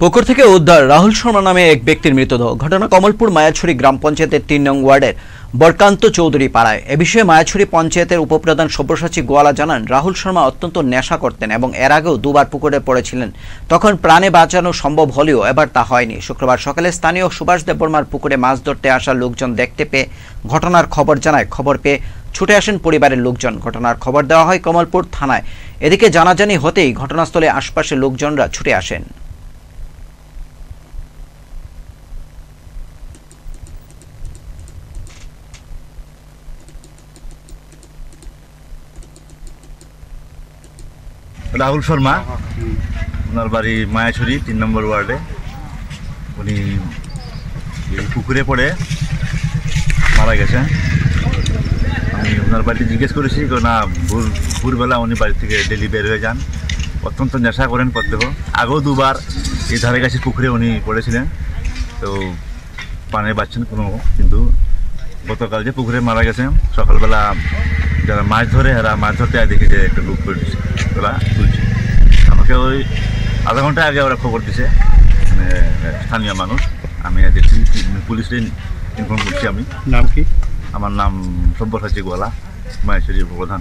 পুকুর থেকে উদ্ধার রাহুল শর্মা নামে এক ব্যক্তির মৃতদেহ। ঘটনা কমলপুর মায়াছড়ি গ্রাম পঞ্চায়েতের ৩ নং ওয়ার্ডের বরকান্ত চৌধুরী পাড়ায়। এ বিষয়ে মায়াছড়ি পঞ্চায়েতের উপপ্রধান সব্যসাচী গোয়ালা জানান, রাহুল শর্মা অত্যন্ত নেশা করতেন এবং এর আগেও দুবার পুকুরে পড়েছিলেন। তখন প্রাণে বাঁচানো সম্ভব হলেও এবার তা হয়নি। শুক্রবার সকালে স্থানীয় সুভাষ দেববর্মার পুকুরে মাছ ধরতে আসা লোকজন দেখতে পেয়ে ঘটনার খবর জানায়। খবর পেয়ে ছুটে আসেন পরিবারের লোকজন। ঘটনার খবর দেওয়া হয় কমলপুর থানায়। এদিকে জানাজানি হতেই ঘটনাস্থলে আশপাশের লোকজনরা ছুটে আসেন। রাহুল শর্মা, ওনার বাড়ি মায়াছড়ি ৩ নম্বর ওয়ার্ডে। উনি পুকুরে পড়ে মারা গেছেন। আমি ওনার বাড়িতে জিজ্ঞেস করেছি, না ভোরবেলা উনি বাড়ি থেকে ডেলি বের হয়ে যান, অত্যন্ত নেশা করেন প্রত্যহ। আগেও দুবার এই ধারে কাছে পুকুরে উনি পড়েছিলেন, তো পানি বাঁচছেন কোনো, কিন্তু গতকাল যে পুকুরে মারা গেছেন, সকালবেলা যারা মাছ ধরে এরা মাছ ধরতে দেখে যে একটা লোক পড়েছে, ওরা তুলছে। আমাকে ওই আধা ঘন্টা আগে ওরা খবর দিছে, মানে স্থানীয় মানুষ। আমি দেখছি, পুলিশে ইনফর্ম করছি। আমি নাম কি? আমার নাম সব্যসাচী গোয়ালা, মায়াছড়ির প্রধান।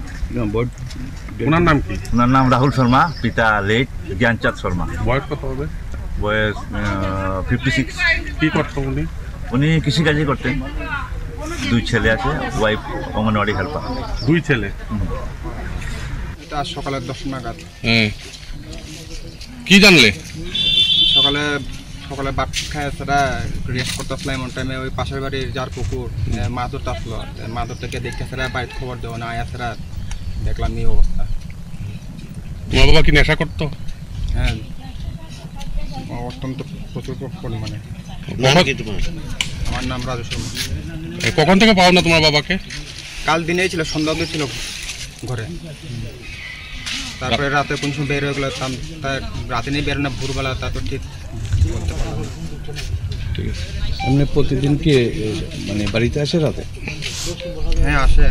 ওনার নাম কি? ওনার নাম রাহুল শর্মা, পিতা লেট জ্ঞানচাঁদ শর্মা। বয়স কত হবে? বয়স 56। কি করতেন উনি? উনি কৃষিকাজই করতেন। 2 ছেলে আছে, ওয়াইফ অঙ্গনওয়াড়ি হেল্পার। 2 ছেলে। আজ সকালে 10 নাগাদ। কি জানলে? সকালে বাপ খায় তারা রেস্ট করতে আসলো। এমন টাইমে ওই পাশের বাড়ির যার পুকুর মাছ ধরতে আসলো। মাছ ধরতে গিয়ে দেখতে তারা বাড়িতে খবর দেবো না, আয়া তারা দেখলাম এই অবস্থা। তোমার বাবা কি নেশা করতো? হ্যাঁ, অত্যন্ত প্রচুর পরিমাণে। আমার নাম রাজু শর্মা। কখন থেকে পাও না তোমার বাবাকে? কাল দিনেই ছিল, সন্ধ্যা অবধি ছিল ঘরে। তারপরে রাতে কোন সময় বের হয়ে গেলো, তার রাতে নিয়ে বের না, ভোরবেলা তা তো ঠিক বলতে পারলাম না। ঠিক আছে। এমনি প্রতিদিন কি মানে বাড়িতে আসে রাতে? হ্যাঁ, আসে।